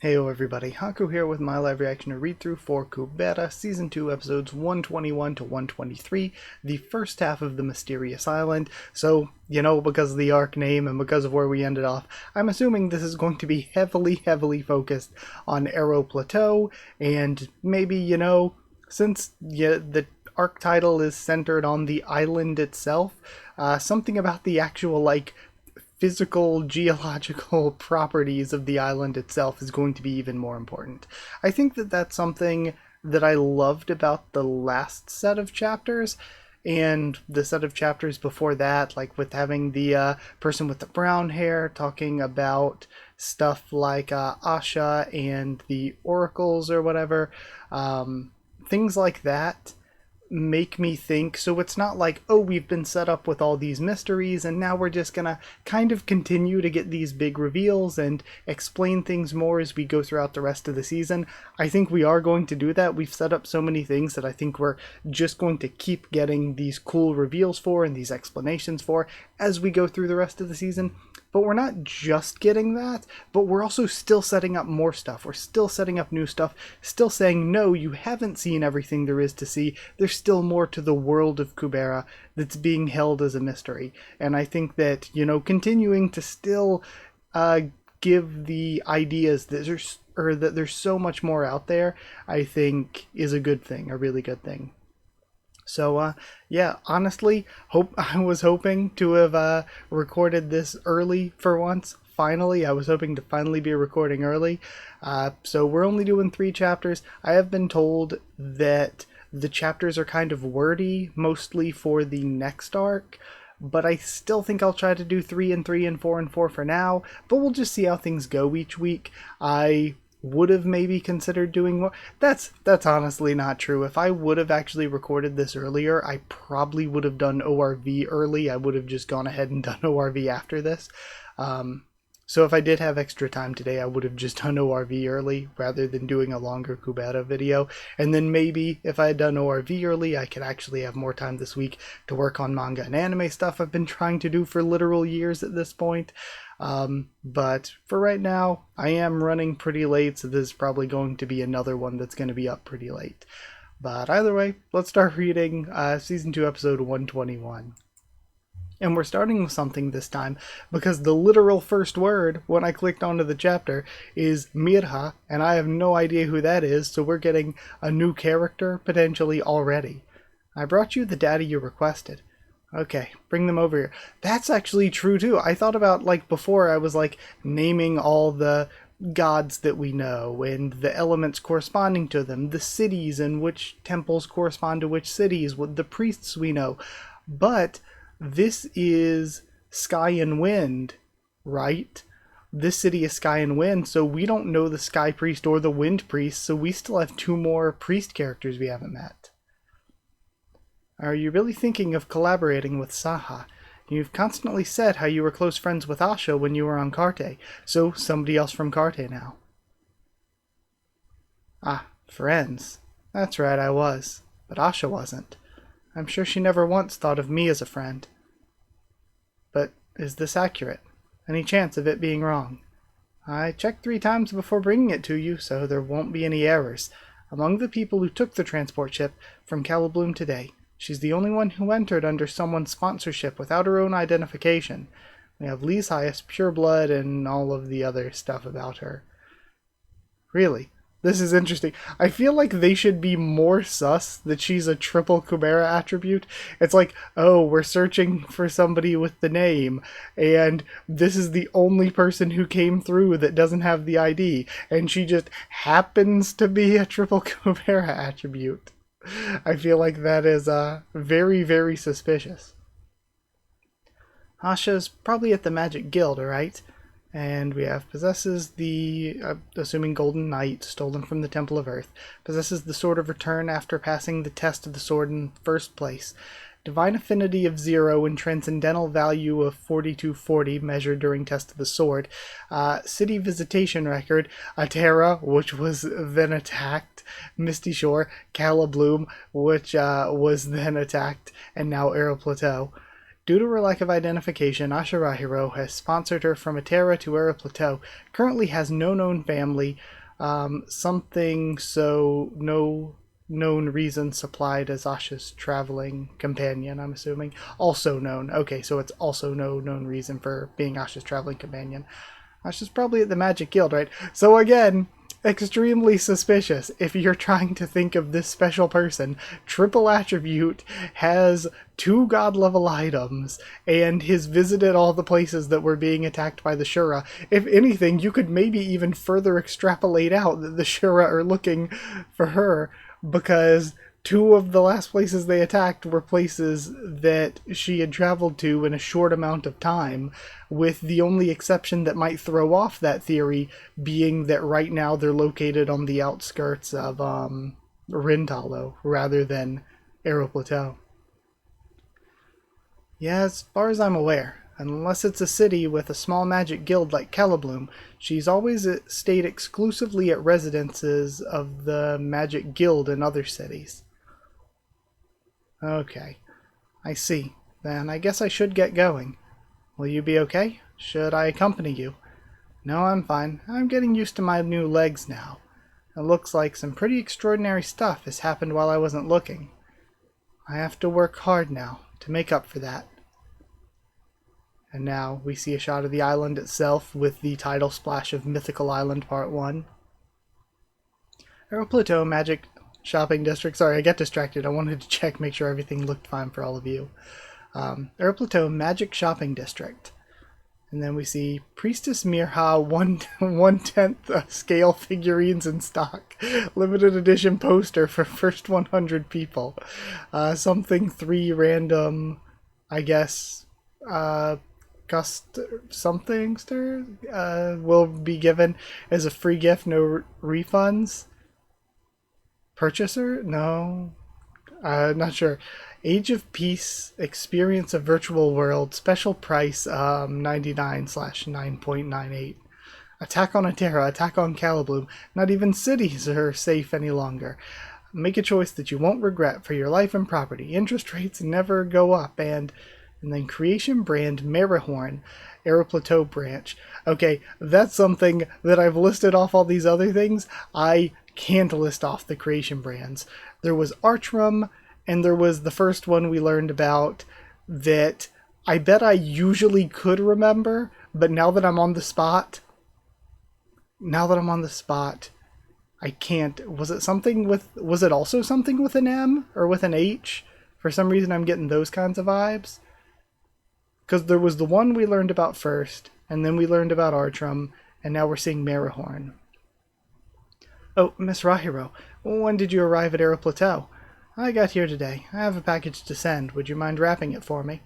Heyo everybody, Haku here with my live reaction to read-through for Kubera, Season 2, Episodes 121 to 123, the first half of The Mysterious Island. So, because of the arc name and because of where we ended off, I'm assuming this is going to be heavily focused on Arrow Plateau, and maybe, since the arc title is centered on the island itself, something about the actual, physical, geological properties of the island itself is going to be even more important. I think that that's something that I loved about the last set of chapters, and the set of chapters before that, like with having the person with the brown hair talking about stuff like Asha and the oracles or whatever, things like that make me think. So it's not like, oh, we've been set up with all these mysteries and now we're just gonna kind of continue to get these big reveals and explain things more as we go throughout the rest of the season. I think we are going to do that. We've set up so many things that I think we're just going to keep getting these cool reveals for and these explanations for as we go through the rest of the season. But we're not just getting that, but we're also still setting up more stuff. We're still setting up new stuff, still saying, no, you haven't seen everything there is to see. There's still more to the world of Kubera that's being held as a mystery. And I think that, continuing to still give the ideas that there's so much more out there, I think is a good thing, a really good thing. So, yeah, honestly, I was hoping to have recorded this early for once. Finally, I was hoping to finally be recording early. So we're only doing 3 chapters. I have been told that the chapters are kind of wordy, mostly for the next arc, but I still think I'll try to do 3 and 3 and 4 and 4 for now, but we'll just see how things go each week. I would have maybe considered doing more. That's honestly not true. If I would have actually recorded this earlier, I probably would have done ORV early. I would have just gone ahead and done ORV after this. So if I did have extra time today, I would have just done ORV early rather than doing a longer Kubera video. And then maybe if I had done ORV early, I could actually have more time this week to work on manga and anime stuff I've been trying to do for literal years at this point. But for right now, I am running pretty late, so this is probably going to be another one that's going to be up pretty late. But either way, let's start reading Season 2, Episode 121. And we're starting with something this time, because the literal first word when I clicked onto the chapter is Mirha, and I have no idea who that is, so we're getting a new character, potentially, already. I brought you the data you requested. Okay, bring them over here. That's actually true too. I thought about, before I was naming all the gods that we know and the elements corresponding to them, the cities and which temples correspond to which cities, with the priests we know. But this is Sky and Wind, right? This city is Sky and Wind, so we don't know the Sky Priest or the Wind Priest, so we still have 2 more priest characters we haven't met. Are you really thinking of collaborating with Saha? You've constantly said how you were close friends with Asha when you were on Karte, so somebody else from Karte now. Ah, friends. That's right, I was. But Asha wasn't. I'm sure she never once thought of me as a friend. But is this accurate? Any chance of it being wrong? I checked 3 times before bringing it to you, so there won't be any errors. Among the people who took the transport ship from Calibloom today, she's the only one who entered under someone's sponsorship without her own identification. We have Lee's highest pure blood and all of the other stuff about her. Really? This is interesting. I feel like they should be more sus that she's a triple Kubera attribute. It's like, oh, we're searching for somebody with the name, and this is the only person who came through that doesn't have the ID, and she just happens to be a triple Kubera attribute. I feel like that is very suspicious. Asha's probably at the Magic Guild, right? And we have possesses the, assuming Golden Knight, stolen from the Temple of Earth. Possesses the Sword of Return after passing the test of the sword in first place. Divine affinity of 0 and transcendental value of 4240 measured during test of the sword. City visitation record, Atera, which was then attacked. Misty Shore, Calibloom, which was then attacked, and now Arrow Plateau. Due to her lack of identification, Ashirahiro has sponsored her from Atera to Era Plateau. Currently has no known family. Something so no known reason supplied as Asha's traveling companion, I'm assuming. Also known. Okay, so it's also no known reason for being Asha's traveling companion. Asha's probably at the Magic Guild, right? So again, extremely suspicious. If you're trying to think of this special person, triple attribute, has 2 god level items, and has visited all the places that were being attacked by the Shura. If anything, you could maybe even further extrapolate out that the Shura are looking for her, because 2 of the last places they attacked were places that she had traveled to in a short amount of time, with the only exception that might throw off that theory being that right now they're located on the outskirts of Rintalo rather than Aero Plateau. Yeah, as far as I'm aware, unless it's a city with a small magic guild like Calibloom, she's always stayed exclusively at residences of the magic guild in other cities. Okay, I see. Then I guess I should get going. Will you be okay? Should I accompany you? No, I'm fine. I'm getting used to my new legs now. It looks like some pretty extraordinary stuff has happened while I wasn't looking. I have to work hard now to make up for that. And now we see a shot of the island itself with the title splash of Mythical Island Part 1. Aero Plateau Magic Shopping District. Sorry, I got distracted. I wanted to check, make sure everything looked fine for all of you. Aero Plateau Magic Shopping District. And then we see Priestess Mirha 1/10 scale figurines in stock. Limited edition poster for first 100 people. Something 3 random, I guess, will be given as a free gift, no refunds. Purchaser? No. Not sure. Age of Peace, Experience of Virtual World, special price 99/9.98. Attack on Atera, Attack on Calibloom. Not even cities are safe any longer. Make a choice that you won't regret for your life and property. Interest rates never go up. And then Creation Brand Mirahorn, Aero Plateau branch. Okay, that's something that I've listed off all these other things. I can't list off the Creation brands. There was Archrum, and there was the first one we learned about that I bet I usually could remember, but now that I'm on the spot, I can't. Was it also something with an M or with an H? For some reason I'm getting those kinds of vibes. Because there was the one we learned about first, and then we learned about Archrum, and now we're seeing Mirahorn. Oh, Miss Rahiro, when did you arrive at Aero Plateau? I got here today. I have a package to send. Would you mind wrapping it for me?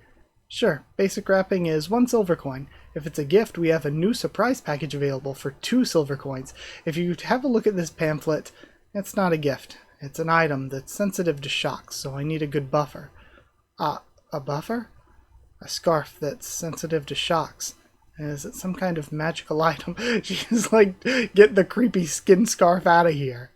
Sure. Basic wrapping is 1 silver coin. If it's a gift, we have a new surprise package available for 2 silver coins. If you have a look at this pamphlet, it's not a gift. It's an item that's sensitive to shocks, so I need a good buffer. A buffer? A scarf that's sensitive to shocks. Is it some kind of magical item? She's like, get the creepy skin scarf out of here.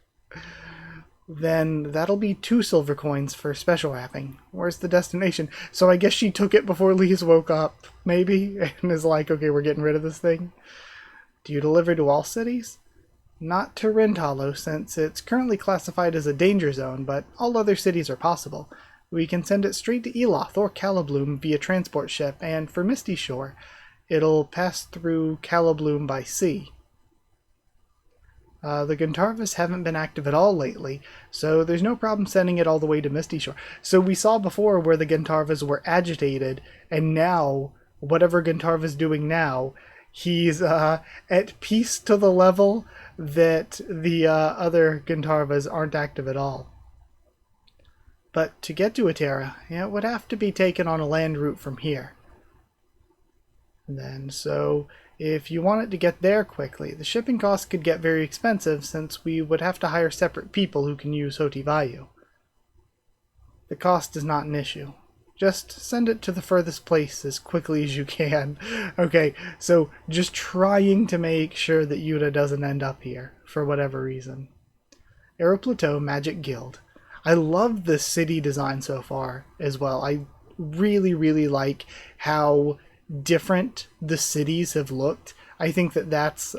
Then that'll be 2 silver coins for special wrapping. Where's the destination? So I guess she took it before Lise woke up, maybe? And is like, okay, we're getting rid of this thing. Do you deliver to all cities? Not to Rintalo, since it's currently classified as a danger zone, but all other cities are possible. We can send it straight to Eloth or Calibloom via transport ship, and for Misty Shore, it'll pass through Calibloom by sea. The Guntarvas haven't been active at all lately, so there's no problem sending it all the way to Misty Shore. So we saw before where the Guntarvas were agitated, and now, whatever Guntarva's doing now, he's at peace to the level that the other Guntarvas aren't active at all. But to get to Atera, it would have to be taken on a land route from here. And then, so if you want it to get there quickly, the shipping costs could get very expensive since we would have to hire separate people who can use Hotivayu. The cost is not an issue. Just send it to the furthest place as quickly as you can. Okay, so just trying to make sure that Yuta doesn't end up here, for whatever reason. Aero Plateau Magic Guild. I love the city design so far as well. I really, really like how different the cities have looked. I think that that's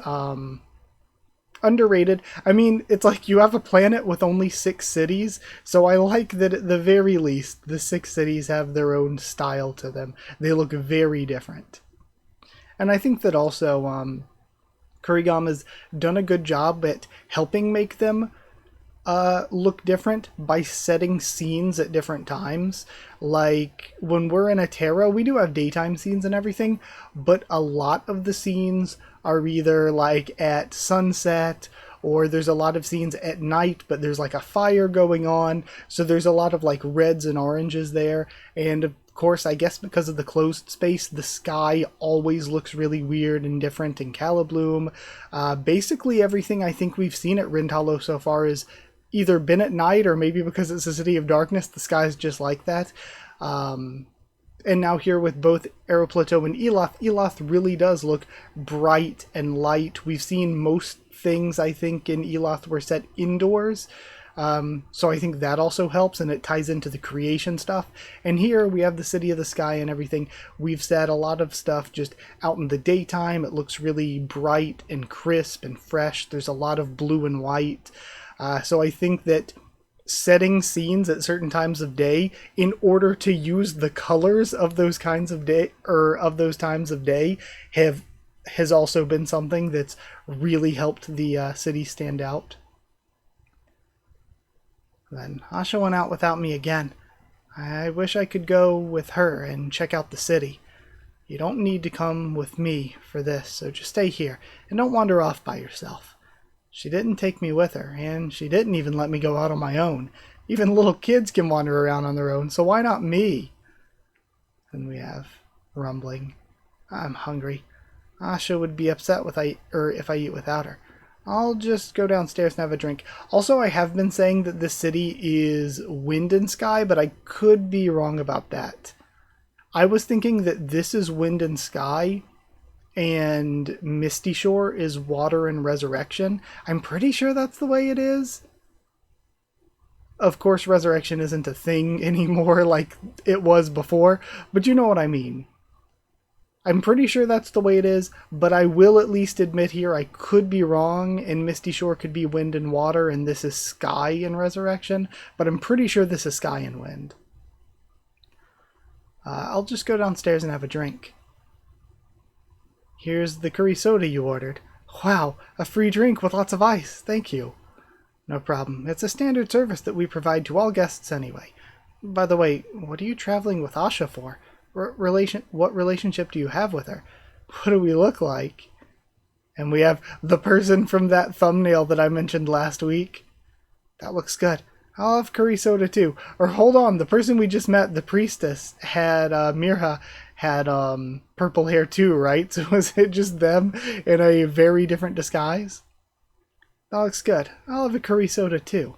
underrated. I mean, it's like you have a planet with only 6 cities, so I like that at the very least the 6 cities have their own style to them. They look very different. And I think that also Kurigama's done a good job at helping make them look different by setting scenes at different times. Like when we're in Atera, we do have daytime scenes and everything, but a lot of the scenes are either like at sunset, or there's a lot of scenes at night, but there's like a fire going on, so there's a lot of like reds and oranges there. And of course, I guess because of the closed space, the sky always looks really weird and different in Calibloom. Basically everything I think we've seen at Rintalo so far is either been at night, or maybe because it's a city of darkness, the sky's just like that. And now here with both Aeroplateau and Eloth, Eloth really does look bright and light. We've seen most things, I think, in Eloth were set indoors. So I think that also helps, and it ties into the creation stuff. And here we have the City of the Sky and everything. We've set a lot of stuff just out in the daytime. It looks really bright and crisp and fresh. There's a lot of blue and white. So I think that setting scenes at certain times of day in order to use the colors of those kinds of day, or of those times of day, has also been something that's really helped the city stand out. Then Asha went out without me again. I wish I could go with her and check out the city. You don't need to come with me for this, so just stay here and don't wander off by yourself. She didn't take me with her, and she didn't even let me go out on my own. Even little kids can wander around on their own, so why not me? Then we have rumbling. I'm hungry. Asha would be upset if I eat without her. I'll just go downstairs and have a drink. Also, I have been saying that this city is wind and sky, but I could be wrong about that. I was thinking that this is wind and sky, and Misty Shore is water and resurrection. I'm pretty sure that's the way it is. Of course, resurrection isn't a thing anymore like it was before, but you know what I mean. I'm pretty sure that's the way it is, but I will at least admit here I could be wrong, and Misty Shore could be wind and water, and this is sky and resurrection, but I'm pretty sure this is sky and wind. I'll just go downstairs and have a drink. Here's the curry soda you ordered. Wow, a free drink with lots of ice. Thank you. No problem. It's a standard service that we provide to all guests anyway. By the way, what are you traveling with Asha for? What relationship do you have with her? What do we look like? And we have the person from that thumbnail that I mentioned last week. That looks good. I'll have curry soda too. Or hold on, the person we just met, the priestess, had Mirha had purple hair too, right? So was it just them in a very different disguise? That looks good. I'll have a curry soda too.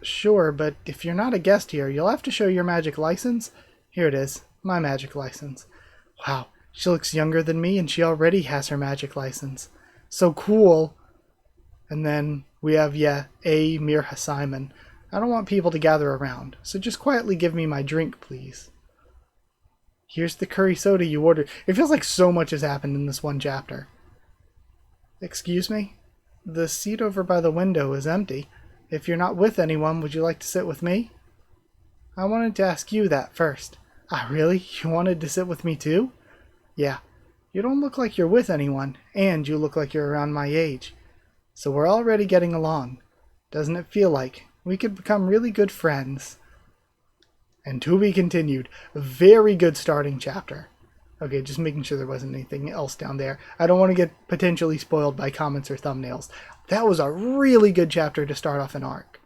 Sure, but if you're not a guest here, you'll have to show your magic license. Here it is, my magic license. Wow, she looks younger than me and she already has her magic license. So cool. And then we have, a Mirha Simon. I don't want people to gather around, so just quietly give me my drink, please. Here's the curry soda you ordered. It feels like so much has happened in this one chapter. Excuse me? The seat over by the window is empty. If you're not with anyone, would you like to sit with me? I wanted to ask you that first. Really? You wanted to sit with me too? Yeah. You don't look like you're with anyone, and you look like you're around my age. So we're already getting along. Doesn't it feel like we could become really good friends? And to be continued. Very good starting chapter. Okay, just making sure there wasn't anything else down there. I don't want to get potentially spoiled by comments or thumbnails. That was a really good chapter to start off an arc.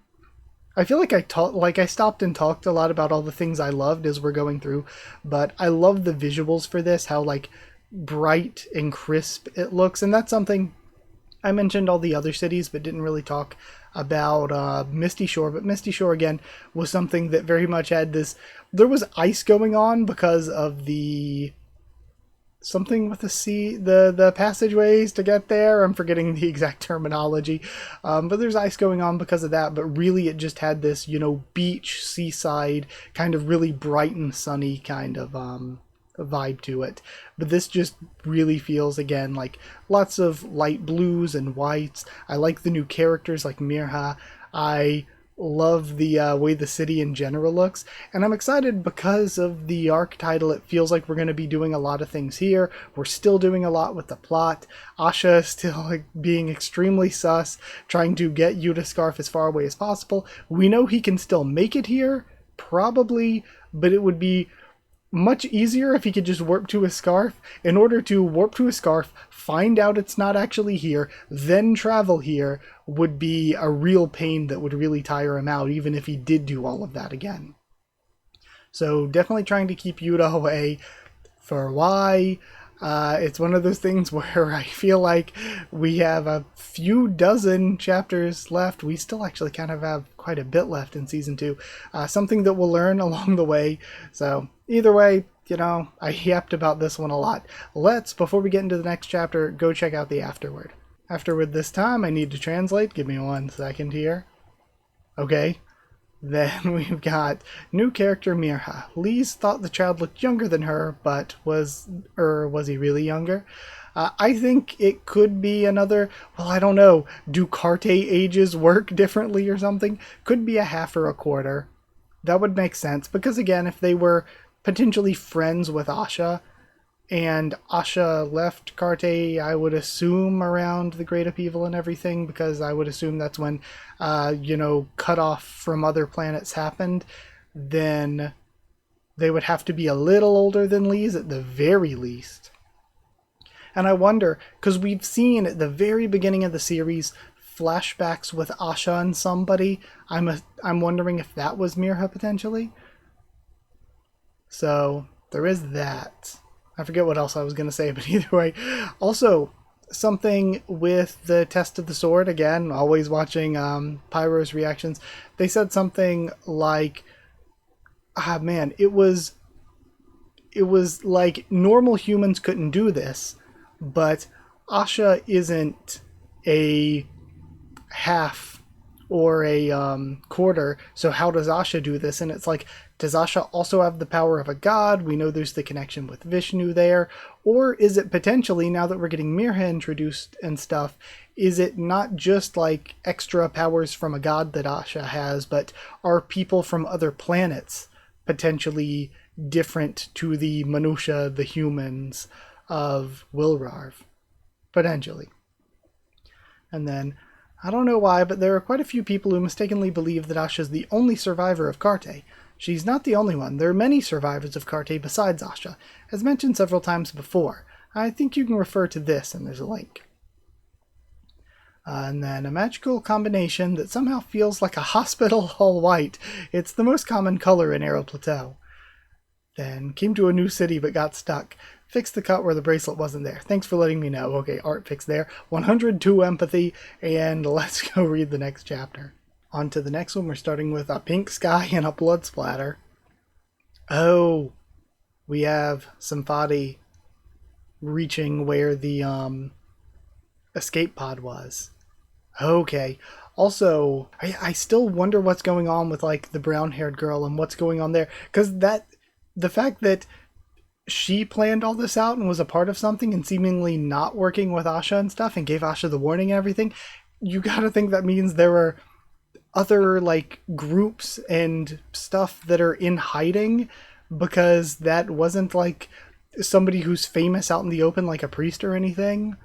I feel like I stopped and talked a lot about all the things I loved as we're going through, but I love the visuals for this, how like bright and crisp it looks, and that's something I mentioned all the other cities but didn't really talk about Misty Shore, but Misty Shore again was something that very much had this, there was ice going on because of the something with the sea, the passageways to get there. I'm forgetting the exact terminology, but there's ice going on because of that. But really, it just had this, beach, seaside, kind of really bright and sunny kind of vibe to it. But this just really feels, again, like lots of light blues and whites. I like the new characters like Mirha. I love the way the city in general looks, and I'm excited because of the arc title. It feels like we're going to be doing a lot of things here. We're still doing a lot with the plot. Asha is still being extremely sus, trying to get Yuta Scarf as far away as possible. We know he can still make it here, probably, but it would be much easier if he could just warp to his scarf. In order to warp to his scarf, find out it's not actually here, then travel here, would be a real pain that would really tire him out, even if he did do all of that again. So definitely trying to keep Yuta away. For why? It's one of those things where I feel like we have a few dozen chapters left. We still actually kind of have quite a bit left in Season 2. Something that we'll learn along the way. So either way, I yapped about this one a lot. Let's, before we get into the next chapter, go check out the afterword. Afterward this time, I need to translate. Give me 1 second here. Okay. Then we've got new character Mirha. Lise thought the child looked younger than her, but was he really younger? I think it could be another, well, I don't know, do Carte ages work differently or something? Could be a half or a quarter. That would make sense, because again, if they were potentially friends with Asha, and Asha left Carte, I would assume, around the Great Upheaval and everything, because I would assume that's when, cut off from other planets happened. Then they would have to be a little older than Lise at the very least. And I wonder, because we've seen at the very beginning of the series flashbacks with Asha and somebody. I'm wondering if that was Mirha potentially. So there is that. I forget what else I was going to say, but either way. Also, something with the test of the sword. Again, always watching Pyro's reactions. They said something like, it was like normal humans couldn't do this, but Asha isn't a half or a quarter, so how does Asha do this? And it's like, does Asha also have the power of a god? We know there's the connection with Vishnu there. Or is it potentially, now that we're getting Mirha introduced and stuff, is it not just like extra powers from a god that Asha has, but are people from other planets potentially different to the Manusha, the humans of Wilrarv? Potentially. And then, I don't know why, but there are quite a few people who mistakenly believe that Asha's the only survivor of Carte. She's not the only one. There are many survivors of Carte besides Asha, as mentioned several times before. I think you can refer to this, and there's a link. And then a magical combination that somehow feels like a hospital all white. It's the most common color in Arrow Plateau. Then came to a new city but got stuck. Fixed the cut where the bracelet wasn't there. Thanks for letting me know. Okay, art fix there. 102 empathy, and let's go read the next chapter. On to the next one. We're starting with a pink sky and a blood splatter. Oh, we have Somebody reaching where the escape pod was. Okay. Also, I still wonder what's going on with like the brown-haired girl and what's going on there, because the fact that she planned all this out and was a part of something and seemingly not working with Asha and stuff and gave Asha the warning and everything, you gotta think that means there were other like groups and stuff that are in hiding, because that wasn't like somebody who's famous out in the open like a priest or anything.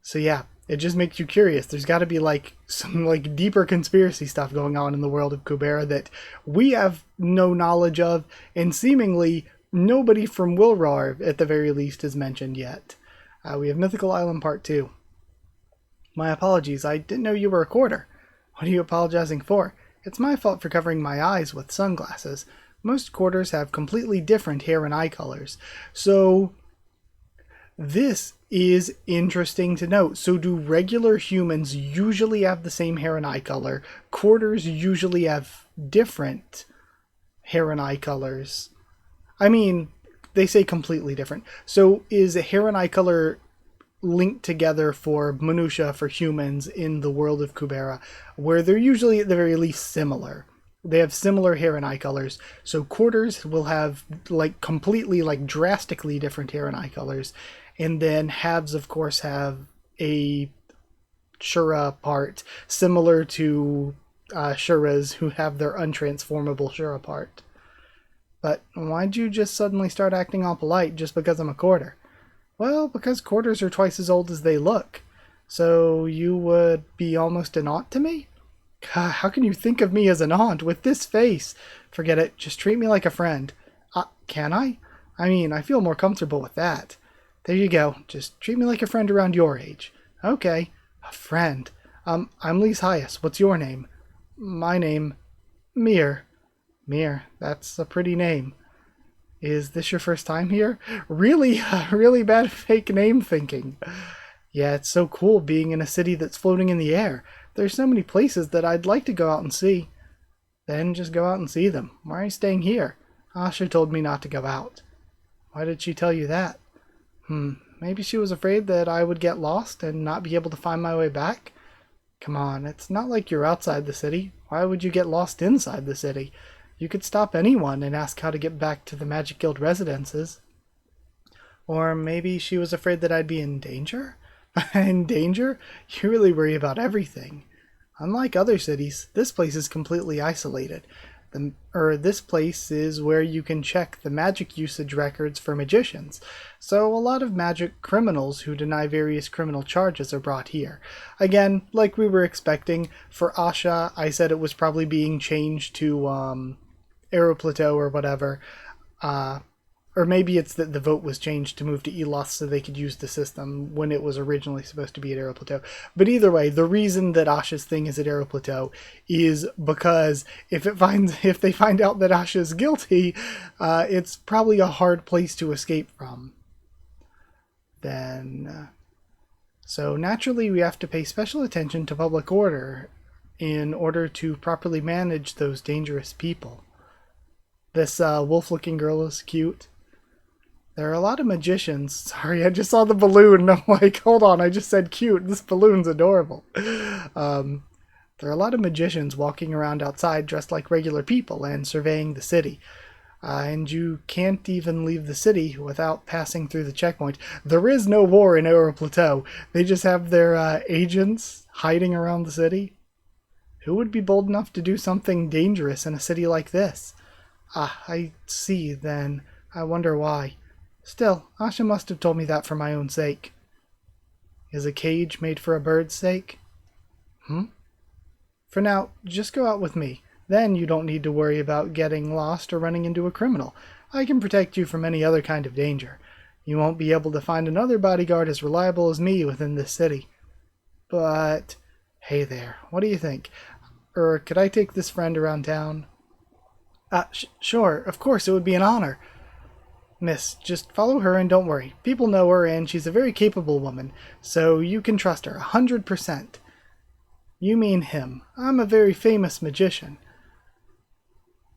So yeah, it just makes you curious. There's got to be like some like deeper conspiracy stuff going on in the world of Kubera that we have no knowledge of, and seemingly nobody from Wilrarv at the very least is mentioned yet. We have Mythical Island Part 2. My apologies, I didn't know you were a quarter. What are you apologizing for? It's my fault for covering my eyes with sunglasses. Most quarters have completely different hair and eye colors. So this is interesting to note. So do regular humans usually have the same hair and eye color? Quarters usually have different hair and eye colors. I mean, they say completely different. So is hair and eye color linked together for minutia for humans in the world of Kubera, where they're usually at the very least similar? They have similar hair and eye colors. So quarters will have like completely, like drastically different hair and eye colors. And then halves, of course, have a Shura part similar to Shuras who have their untransformable Shura part. But why'd you just suddenly start acting all polite just because I'm a quarter? Well, because quarters are twice as old as they look. So you would be almost an aunt to me? God, how can you think of me as an aunt with this face? Forget it. Just treat me like a friend. Can I? I mean, I feel more comfortable with that. There you go. Just treat me like a friend around your age. Okay. A friend. I'm Lee's Highest. What's your name? My name... Mir. Mir. That's a pretty name. Is this your first time here? Really, really bad fake name thinking. Yeah, it's so cool being in a city that's floating in the air. There's so many places that I'd like to go out and see. Then just go out and see them. Why are you staying here? Asha told me not to go out. Why did she tell you that? Maybe she was afraid that I would get lost and not be able to find my way back? Come on, it's not like you're outside the city. Why would you get lost inside the city? You could stop anyone and ask how to get back to the Magic Guild residences. Or maybe she was afraid that I'd be in danger? In danger? You really worry about everything. Unlike other cities, this place is completely isolated. This place is where you can check the magic usage records for magicians. So a lot of magic criminals who deny various criminal charges are brought here. Again, like we were expecting, for Asha, I said it was probably being changed to Aeroplateau or whatever. Or maybe it's that the vote was changed to move to Eloth so they could use the system when it was originally supposed to be at Aeroplateau. But either way, the reason that Asha's thing is at Aeroplateau is because if they find out that Asha's guilty, it's probably a hard place to escape from. So naturally we have to pay special attention to public order in order to properly manage those dangerous people. This wolf-looking girl is cute. There are a lot of magicians. Sorry, I just saw the balloon. I'm like, hold on, I just said cute. This balloon's adorable. There are a lot of magicians walking around outside dressed like regular people and surveying the city. And you can't even leave the city without passing through the checkpoint. There is no war in Aeroplateau. They just have their agents hiding around the city. Who would be bold enough to do something dangerous in a city like this? I see, then. I wonder why. Still, Asha must have told me that for my own sake. Is a cage made for a bird's sake? For now, just go out with me. Then you don't need to worry about getting lost or running into a criminal. I can protect you from any other kind of danger. You won't be able to find another bodyguard as reliable as me within this city. But, hey there, what do you think? Could I take this friend around town? Sure, of course, it would be an honor. Miss, just follow her and don't worry. People know her and she's a very capable woman, so you can trust her 100%. You mean him. I'm a very famous magician.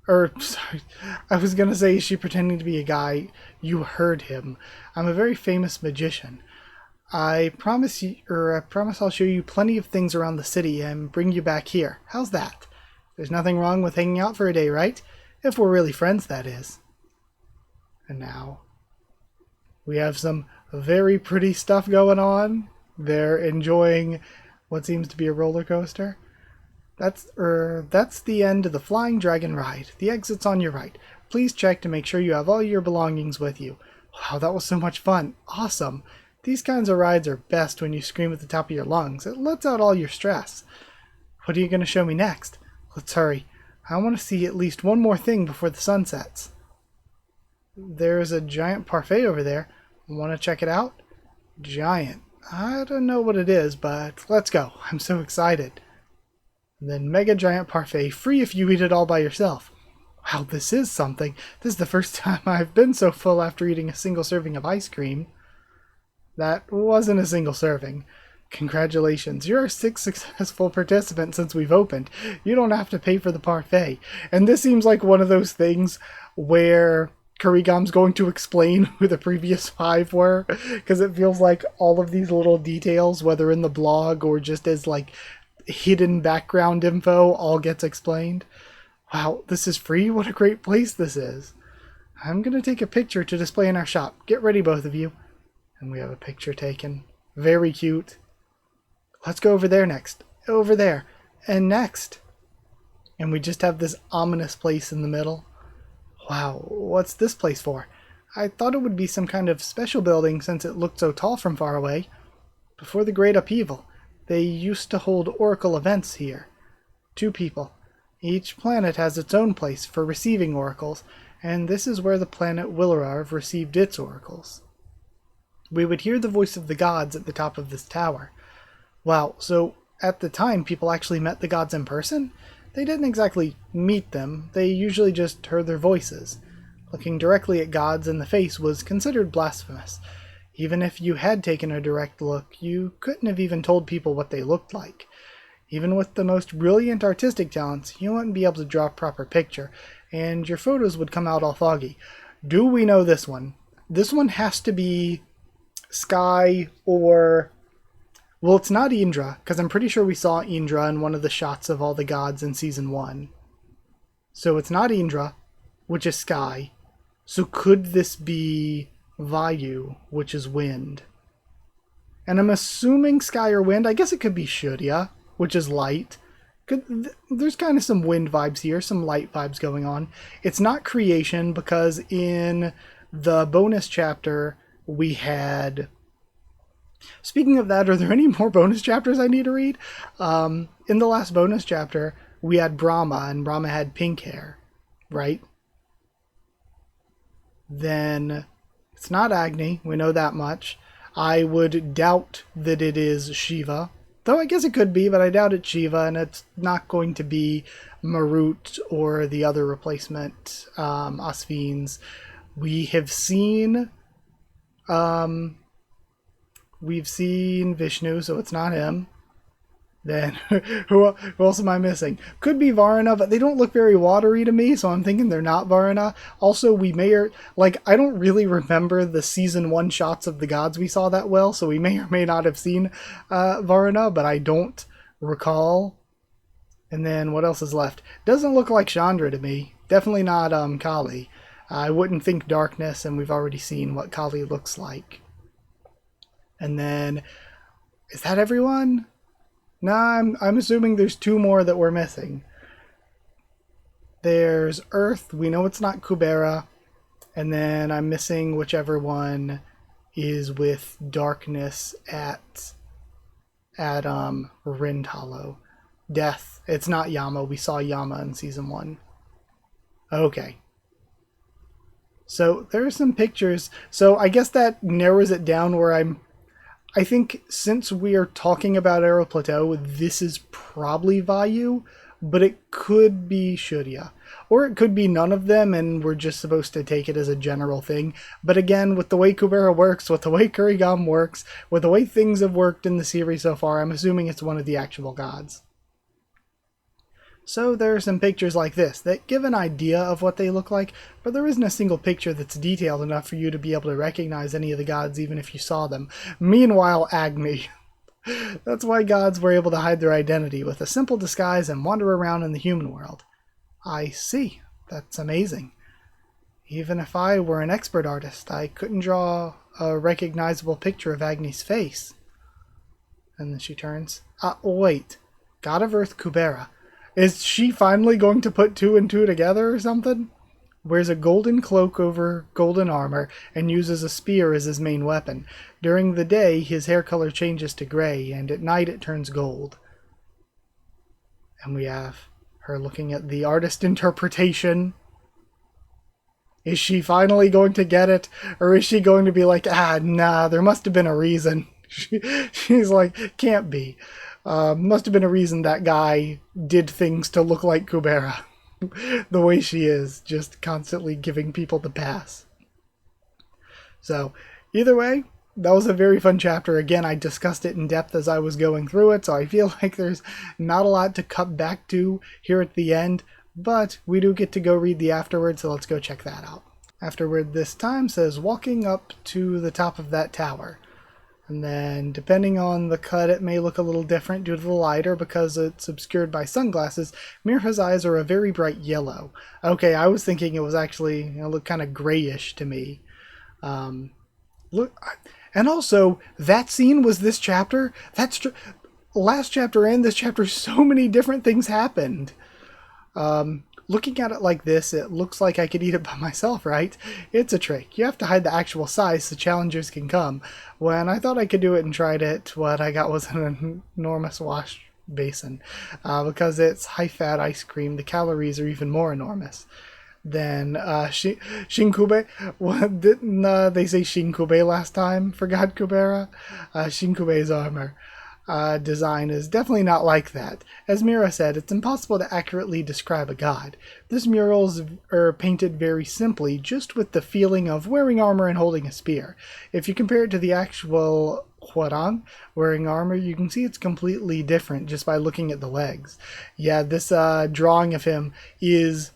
Sorry, I was gonna say, is she pretending to be a guy? You heard him. I'm a very famous magician. I promise I'll show you plenty of things around the city and bring you back here. How's that? There's nothing wrong with hanging out for a day, right? If we're really friends, that is. And now, we have some very pretty stuff going on. They're enjoying what seems to be a roller coaster. That's the end of the Flying Dragon ride. The exit's on your right. Please check to make sure you have all your belongings with you. Wow, that was so much fun. Awesome. These kinds of rides are best when you scream at the top of your lungs. It lets out all your stress. What are you going to show me next? Let's hurry. I want to see at least one more thing before the sun sets. There's a giant parfait over there. Want to check it out? Giant. I don't know what it is, but let's go. I'm so excited. And then Mega Giant Parfait, free if you eat it all by yourself. Wow, this is something. This is the first time I've been so full after eating a single serving of ice cream. That wasn't a single serving. Congratulations, you're our 6th successful participant since we've opened. You don't have to pay for the parfait. And this seems like one of those things where Kurigam's going to explain who the previous 5 were, because it feels like all of these little details, whether in the blog or just as like hidden background info, all gets explained. Wow, this is free? What a great place this is. I'm going to take a picture to display in our shop. Get ready, both of you. And we have a picture taken. Very cute. Let's go over there next. Over there. And next. And we just have this ominous place in the middle. Wow, what's this place for? I thought it would be some kind of special building since it looked so tall from far away. Before the Great Upheaval, they used to hold oracle events here. 2 people. Each planet has its own place for receiving oracles, and this is where the planet Willararv received its oracles. We would hear the voice of the gods at the top of this tower. Wow, so at the time people actually met the gods in person? They didn't exactly meet them, they usually just heard their voices. Looking directly at gods in the face was considered blasphemous. Even if you had taken a direct look, you couldn't have even told people what they looked like. Even with the most brilliant artistic talents, you wouldn't be able to draw a proper picture, and your photos would come out all foggy. Do we know this one? This one has to be Sky or... Well, it's not Indra, because I'm pretty sure we saw Indra in one of the shots of all the gods in Season 1. So it's not Indra, which is Sky. So could this be Vayu, which is Wind? And I'm assuming Sky or Wind. I guess it could be Shurya, which is Light. There's kind of some wind vibes here, some light vibes going on. It's not creation because in the bonus chapter we had... Speaking of that, are there any more bonus chapters I need to read? In the last bonus chapter, we had Brahma, and Brahma had pink hair, right? Then it's not Agni, we know that much. I would doubt that it is Shiva. Though I guess it could be, but I doubt it's Shiva, and it's not going to be Marut or the other replacement Asvins. We have seen... we've seen Vishnu, so it's not him. Then, who else am I missing? Could be Varuna, but they don't look very watery to me, so I'm thinking they're not Varuna. Also, we may or... Like, I don't really remember the Season 1 shots of the gods we saw that well, so we may or may not have seen Varuna, but I don't recall. And then, what else is left? Doesn't look like Chandra to me. Definitely not Kali. I wouldn't think darkness, and we've already seen what Kali looks like. And then, is that everyone? Nah, I'm assuming there's 2 more that we're missing. There's Earth. We know it's not Kubera. And then I'm missing whichever one is with darkness at Rindhalo. Death. It's not Yama. We saw Yama in Season 1. Okay. So there are some pictures. So I guess that narrows it down where I think since we are talking about Arrow Plateau, this is probably Vayu, but it could be Shurya. Or it could be none of them, and we're just supposed to take it as a general thing. But again, with the way Kubera works, with the way Kurigam works, with the way things have worked in the series so far, I'm assuming it's one of the actual gods. So there are some pictures like this that give an idea of what they look like, but there isn't a single picture that's detailed enough for you to be able to recognize any of the gods even if you saw them. Meanwhile, Agni. That's why gods were able to hide their identity with a simple disguise and wander around in the human world. I see. That's amazing. Even if I were an expert artist, I couldn't draw a recognizable picture of Agni's face. And then she turns. Wait. God of Earth Kubera. Is she finally going to put 2 and 2 together or something? Wears a golden cloak over golden armor and uses a spear as his main weapon. During the day, his hair color changes to gray, and at night it turns gold. And we have her looking at the artist interpretation. Is she finally going to get it? Or is she going to be like, nah, there must have been a reason. She's like, can't be. Must have been a reason that guy did things to look like Kubera. The way she is, just constantly giving people the pass. So, either way, that was a very fun chapter. Again, I discussed it in depth as I was going through it, so I feel like there's not a lot to cut back to here at the end, but we do get to go read the afterward, so let's go check that out. afterward this time says walking up to the top of that tower. And then, depending on the cut, it may look a little different due to the light or because it's obscured by sunglasses. Mirha's eyes are a very bright yellow. Okay, I was thinking it was actually, look kind of grayish to me. Look, and also, that scene was this chapter. Last chapter and this chapter, so many different things happened. Looking at it like this, it looks like I could eat it by myself, right? It's a trick. You have to hide the actual size so challengers can come. When I thought I could do it and tried it, what I got was an enormous wash basin. Because it's high-fat ice cream, the calories are even more enormous. Then Shinkube, what didn't they say Shinkube last time for God Kubera? Shinkube's armor. Design is definitely not like that. As Mirha said, it's impossible to accurately describe a god. This murals are painted very simply, just with the feeling of wearing armor and holding a spear. If you compare it to the actual Hwarang wearing armor, you can see it's completely different just by looking at the legs. Yeah, this drawing of him is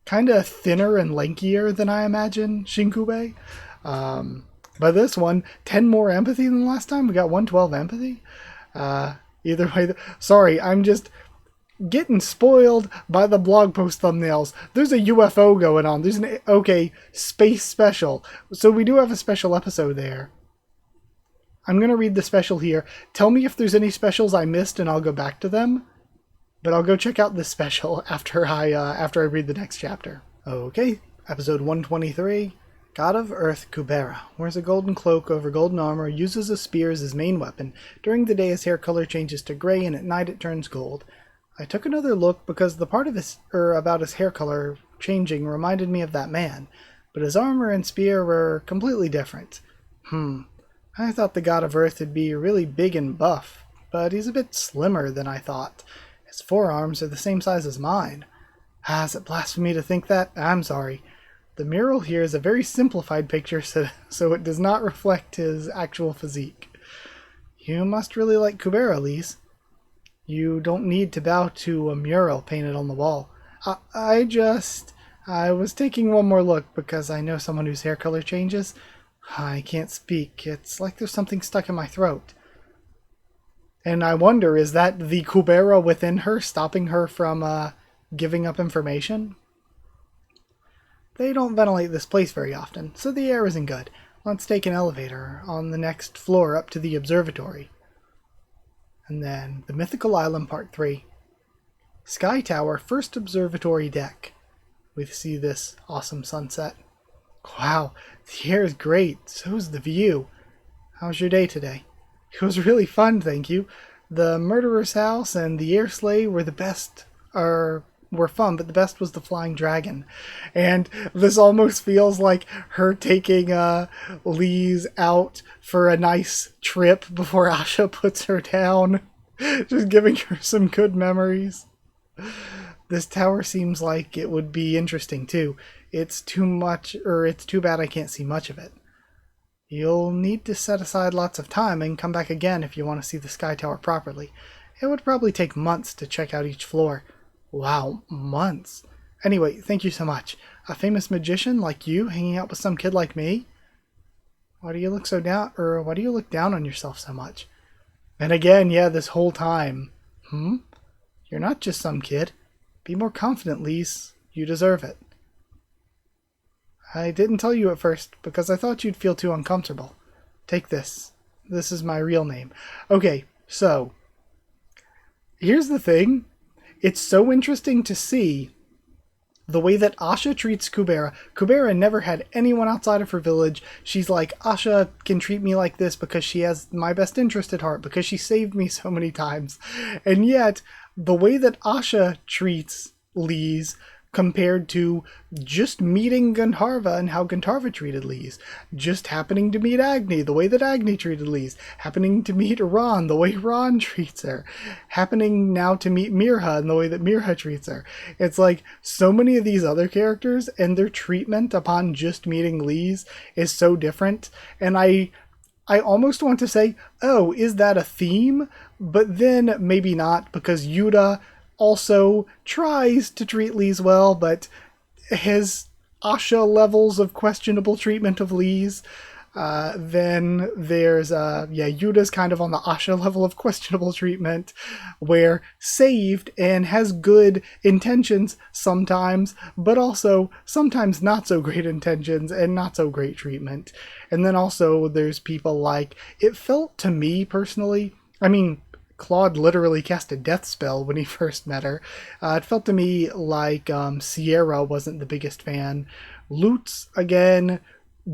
kind of thinner and lankier than I imagine Shinkube. But this one, 10 more empathy than last time. We got 112 empathy. Either way, sorry, I'm just getting spoiled by the blog post thumbnails. There's a UFO going on. There's an, space special. So we do have a special episode there. I'm going to read the special here. Tell me if there's any specials I missed and I'll go back to them. But I'll go check out this special after I read the next chapter. Okay, episode 123. God of Earth Kubera wears a golden cloak over golden armor, uses a spear as his main weapon. During the day his hair color changes to gray and at night it turns gold. I took another look because the part of about his hair color changing reminded me of that man, but his armor and spear were completely different. I thought the God of Earth would be really big and buff, but he's a bit slimmer than I thought. His forearms are the same size as mine. Is it blasphemy to think that? I'm sorry. The mural here is a very simplified picture, so it does not reflect his actual physique. You must really like Kubera, Lise. You don't need to bow to a mural painted on the wall. I was taking one more look because I know someone whose hair color changes. I can't speak. It's like there's something stuck in my throat. And I wonder, is that the Kubera within her stopping her from giving up information? They don't ventilate this place very often, so the air isn't good. Let's take an elevator on the next floor up to the observatory. And then, the Mythical Island Part 3. Sky Tower, first observatory deck. We see this awesome sunset. Wow, the air is great, so's the view. How's your day today? It was really fun, thank you. The murderer's house and the air sleigh were fun, but the best was the flying dragon. And this almost feels like her taking Lise out for a nice trip before Asha puts her down. Just giving her some good memories. This tower seems like it would be interesting too. It's too bad I can't see much of it. You'll need to set aside lots of time and come back again if you want to see the Sky Tower properly. It would probably take months to check out each floor. Wow, months. Anyway, thank you so much. A famous magician like you hanging out with some kid like me? Why do you look down on yourself so much? And again, yeah, this whole time. You're not just some kid. Be more confident, Lise. You deserve it. I didn't tell you at first because I thought you'd feel too uncomfortable. Take this. This is my real name. Okay, so here's the thing. It's so interesting to see the way that Asha treats Kubera. Kubera never had anyone outside of her village. She's like, Asha can treat me like this because she has my best interest at heart, because she saved me so many times. And yet, the way that Asha treats Lise compared to just meeting Gandharva and how Gandharva treated Lise, just happening to meet Agni, the way that Agni treated Lise, happening to meet Ron, the way Ron treats her, happening now to meet Mirha and the way that Mirha treats her. It's like so many of these other characters and their treatment upon just meeting Lise is so different. And I almost want to say, oh, is that a theme? But then maybe not, because Yuta also tries to treat Lise well, but his Asha levels of questionable treatment of Lee's. Then there's, Yuta's kind of on the Asha level of questionable treatment, where saved and has good intentions sometimes, but also sometimes not so great intentions and not so great treatment. And then also there's people like, it felt to me personally, I mean, Claude literally cast a death spell when he first met her. It felt to me like Sierra wasn't the biggest fan. Lutz, again,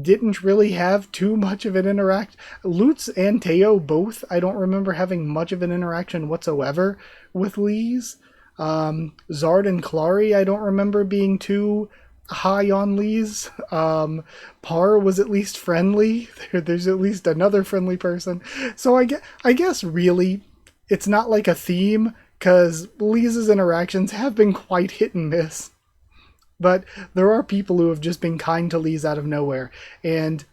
didn't really have too much of an interact. Lutz and Teo both, I don't remember having much of an interaction whatsoever with Lee's. Zard and Clary, I don't remember being too high on Lee's. Par was at least friendly. There's at least another friendly person. So I guess really, it's not like a theme, because Lee's interactions have been quite hit and miss. But there are people who have just been kind to Lee's out of nowhere, and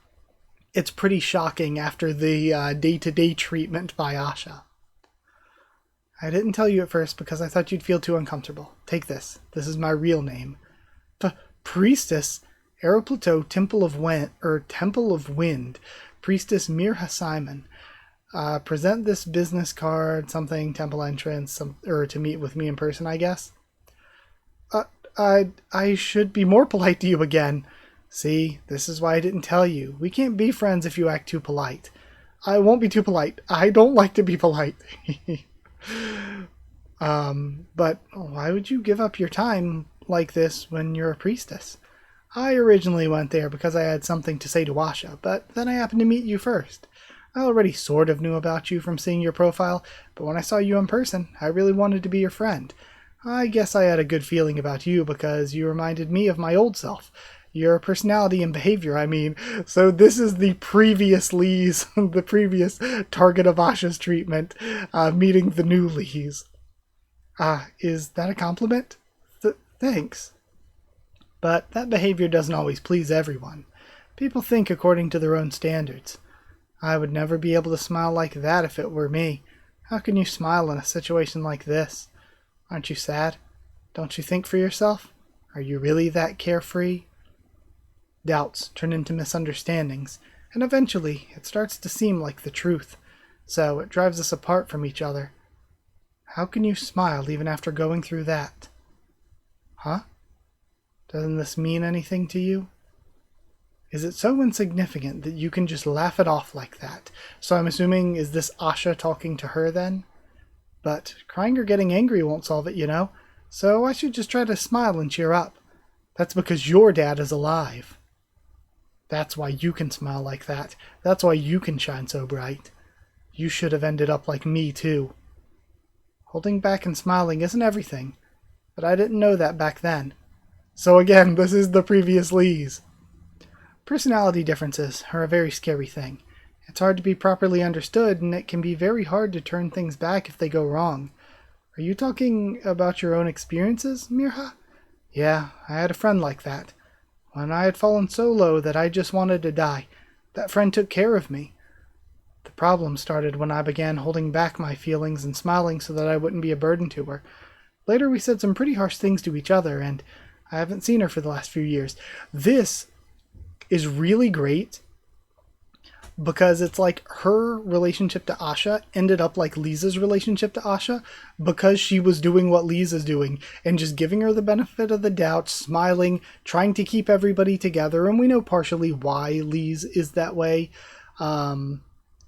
it's pretty shocking after the day-to-day treatment by Asha. I didn't tell you at first because I thought you'd feel too uncomfortable. Take this. This is my real name. Priestess, Aeroplateau Temple of Wind. Priestess Mirha Simon. Present this business card, something, temple entrance, or to meet with me in person, I guess. I should be more polite to you again. See, this is why I didn't tell you. We can't be friends if you act too polite. I won't be too polite. I don't like to be polite. But why would you give up your time like this when you're a priestess? I originally went there because I had something to say to Asha, but then I happened to meet you first. I already sort of knew about you from seeing your profile, but when I saw you in person, I really wanted to be your friend. I guess I had a good feeling about you because you reminded me of my old self. Your personality and behavior, I mean. So this is the previous Lee's, the previous target of Asha's treatment, meeting the new Lee's. Is that a compliment? Thanks. But that behavior doesn't always please everyone. People think according to their own standards. I would never be able to smile like that if it were me. How can you smile in a situation like this? Aren't you sad? Don't you think for yourself? Are you really that carefree? Doubts turn into misunderstandings, and eventually it starts to seem like the truth, so it drives us apart from each other. How can you smile even after going through that? Huh? Doesn't this mean anything to you? Is it so insignificant that you can just laugh it off like that? So I'm assuming, is this Asha talking to her then? But crying or getting angry won't solve it, you know, so I should just try to smile and cheer up. That's because your dad is alive. That's why you can smile like that. That's why you can shine so bright. You should have ended up like me, too. Holding back and smiling isn't everything, but I didn't know that back then. So again, this is the previous Lee's. Personality differences are a very scary thing. It's hard to be properly understood, and it can be very hard to turn things back if they go wrong. Are you talking about your own experiences, Mirha? Yeah, I had a friend like that. When I had fallen so low that I just wanted to die, that friend took care of me. The problem started when I began holding back my feelings and smiling so that I wouldn't be a burden to her. Later we said some pretty harsh things to each other, and I haven't seen her for the last few years. This is really great because it's like her relationship to Asha ended up like Lisa's relationship to Asha because she was doing what Lisa's doing and just giving her the benefit of the doubt, smiling, trying to keep everybody together. And we know partially why Lise is that way.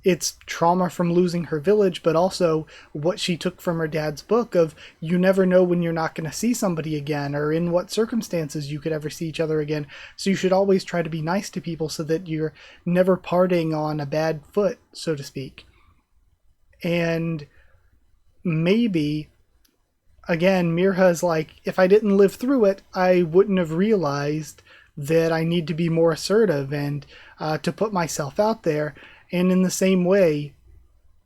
It's trauma from losing her village, but also what she took from her dad's book of you never know when you're not going to see somebody again or in what circumstances you could ever see each other again. So you should always try to be nice to people so that you're never parting on a bad foot, so to speak. And maybe, again, Mirha's like, if I didn't live through it, I wouldn't have realized that I need to be more assertive and to put myself out there. And in the same way,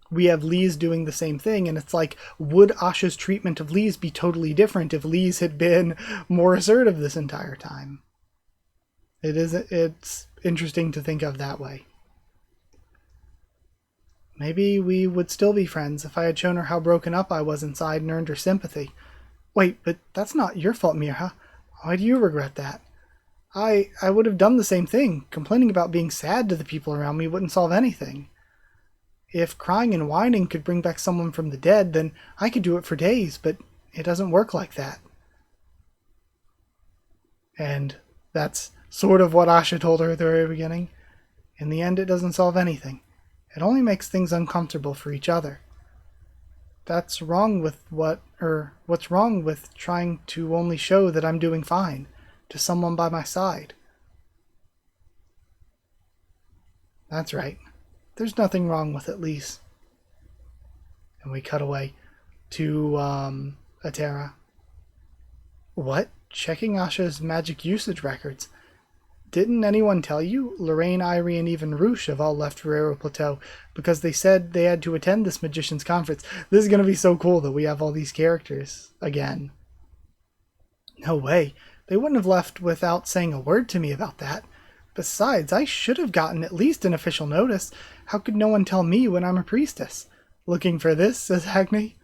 we have Lise doing the same thing. And it's like, would Asha's treatment of Lise be totally different if Lise had been more assertive this entire time? It's interesting to think of that way. Maybe we would still be friends if I had shown her how broken up I was inside and earned her sympathy. Wait, but that's not your fault, Mirha. Why do you regret that? I would have done the same thing. Complaining about being sad to the people around me wouldn't solve anything. If crying and whining could bring back someone from the dead, then I could do it for days, but it doesn't work like that. And that's sort of what Asha told her at the very beginning. In the end, it doesn't solve anything. It only makes things uncomfortable for each other. What's wrong with trying to only show that I'm doing fine to someone by my side? That's right. There's nothing wrong with it, Lise. And we cut away to Atera. What? Checking Asha's magic usage records. Didn't anyone tell you? Lorraine, Irie, and even Roosh have all left Ferrero Plateau because they said they had to attend this magician's conference. This is going to be so cool that we have all these characters again. No way. They wouldn't have left without saying a word to me about that. Besides, I should have gotten at least an official notice. How could no one tell me when I'm a priestess? Looking for this, says Agni.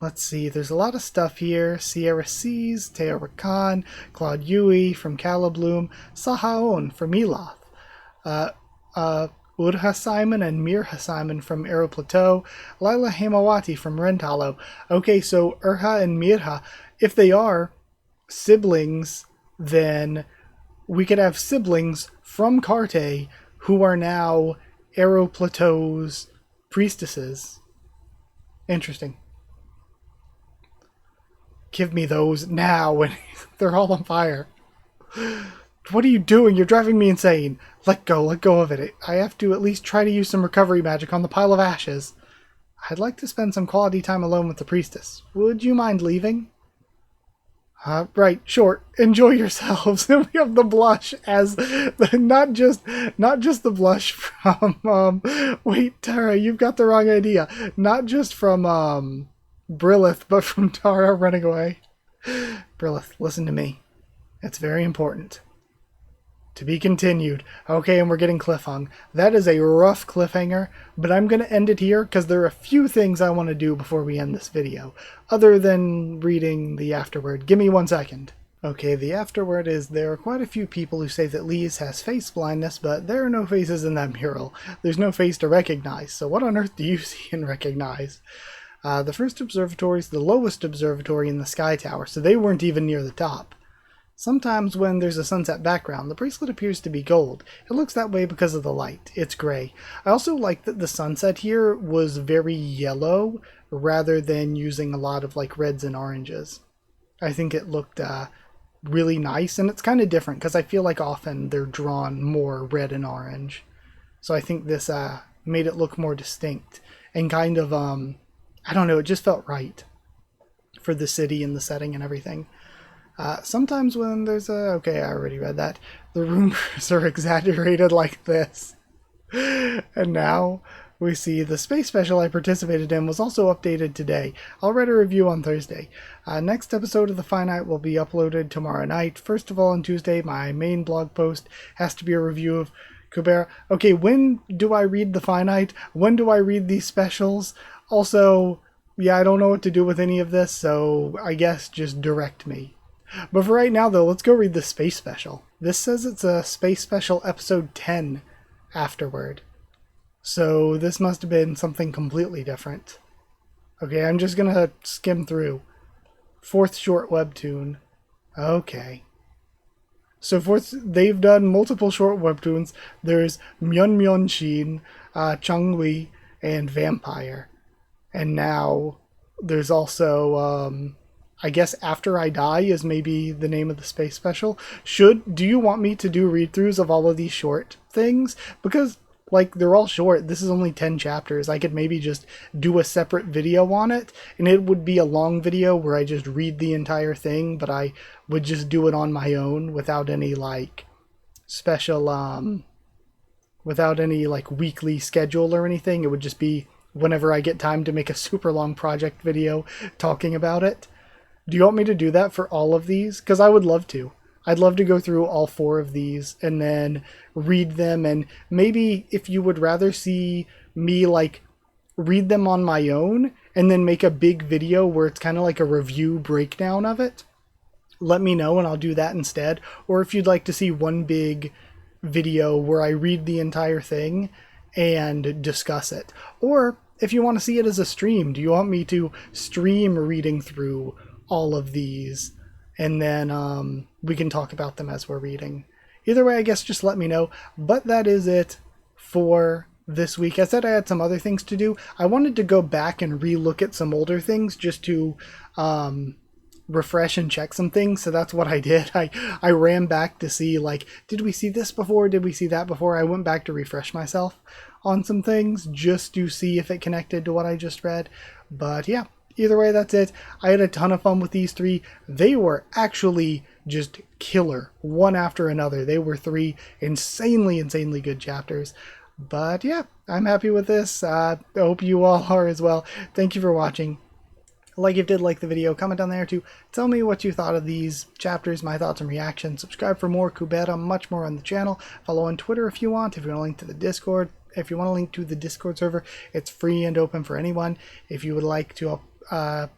Let's see, there's a lot of stuff here. Sierra Seas, Teora Khan, Claude Yui from Calabloom, Sahaon from Eloth, Urha Simon and Mirha Simon from Aero Plateau, Lila Hemawati from Rentalo. Okay, so Urha and Mirha, if they are siblings, then we could have siblings from Carte who are now Aero Plateau's priestesses. Interesting. Give me those now, and they're all on fire. What are you doing? You're driving me insane. Let go of it. I have to at least try to use some recovery magic on the pile of ashes. I'd like to spend some quality time alone with the priestess. Would you mind leaving? Right, sure. Enjoy yourselves. And we have the blush as not just the blush from wait, Tara, you've got the wrong idea. Not just from Brilith, but from Tara running away. Brilith, listen to me. It's very important. To be continued. Okay, and we're getting cliffhung. That is a rough cliffhanger, but I'm going to end it here because there are a few things I want to do before we end this video, other than reading the afterword. Give me 1 second. Okay, the afterword is there are quite a few people who say that Lise has face blindness, but there are no faces in that mural. There's no face to recognize, so what on earth do you see and recognize? The first observatory is the lowest observatory in the Sky Tower, so they weren't even near the top. Sometimes when there's a sunset background, the bracelet appears to be gold. It looks that way because of the light. It's gray. I also like that the sunset here was very yellow rather than using a lot of like reds and oranges. I think it looked really nice, and it's kind of different because I feel like often they're drawn more red and orange. So I think this made it look more distinct and kind of, I don't know, it just felt right for the city and the setting and everything. Sometimes when there's okay, I already read that. The rumors are exaggerated like this. And now we see the space special I participated in was also updated today. I'll write a review on Thursday. Next episode of The Finite will be uploaded tomorrow night. First of all, on Tuesday, my main blog post has to be a review of Kubera. Okay, when do I read The Finite? When do I read these specials? Also, yeah, I don't know what to do with any of this, so I guess just direct me. But for right now, though, let's go read the space special. This says it's a space special episode 10 afterward. So this must have been something completely different. Okay, I'm just gonna skim through. 4th short webtoon. Okay. So they've done multiple short webtoons. There's Myeon Myeon Shin, Changwi, and Vampire. And now there's also I guess After I Die is maybe the name of the space special. Do you want me to do read-throughs of all of these short things? Because, like, they're all short. This is only 10 chapters. I could maybe just do a separate video on it, and it would be a long video where I just read the entire thing, but I would just do it on my own without any, like, special, without any, like, weekly schedule or anything. It would just be whenever I get time to make a super long project video talking about it. Do you want me to do that for all of these? Because I would love to. I'd love to go through all 4 of these and then read them, and maybe if you would rather see me like read them on my own and then make a big video where it's kind of like a review breakdown of it, let me know and I'll do that instead. Or if you'd like to see one big video where I read the entire thing and discuss it. Or if you want to see it as a stream, do you want me to stream reading through all of these and then we can talk about them as we're reading? Either way, I guess just let me know. But that is it for this week. I said I had some other things to do. I wanted to go back and re-look at some older things just to refresh and check some things, so that's what I did. I ran back to see, like, did we see this before? Did we see that before? I went back to refresh myself on some things just to see if it connected to what I just read. But yeah, either way, that's it. I had a ton of fun with these three. They were actually just killer, one after another. They were three insanely good chapters. But yeah, I'm happy with this. I hope you all are as well. Thank you for watching. Like if you did like the video, comment down there to tell me what you thought of these chapters, my thoughts and reactions. Subscribe for more Kubera, much more on the channel. Follow on Twitter if you want. If you want a link to the Discord, if you want a link to the Discord server, it's free and open for anyone. If you would like to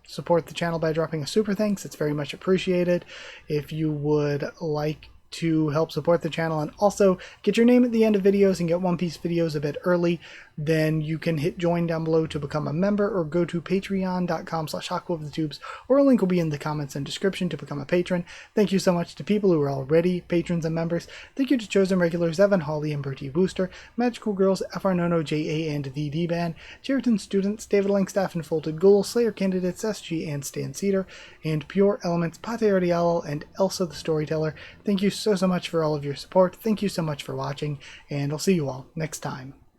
support the channel by dropping a super thanks, it's very much appreciated. If you would like to help support the channel and also get your name at the end of videos and get One Piece videos a bit early, then you can hit join down below to become a member, or go to patreon.com/HakuOfTheTubes, or a link will be in the comments and description to become a patron. Thank you so much to people who are already patrons and members. Thank you to chosen regulars Evan, Holly, and Bertie Booster, Magical Girls, FR Nono, JA, and the D-Ban, Cheriton Students, David Langstaff and Folded Ghoul, Slayer Candidates, SG, and Stan Cedar, and Pure Elements, Pate Ardialo, and Elsa the Storyteller. Thank you so much for all of your support. Thank you so much for watching, and I'll see you all next time.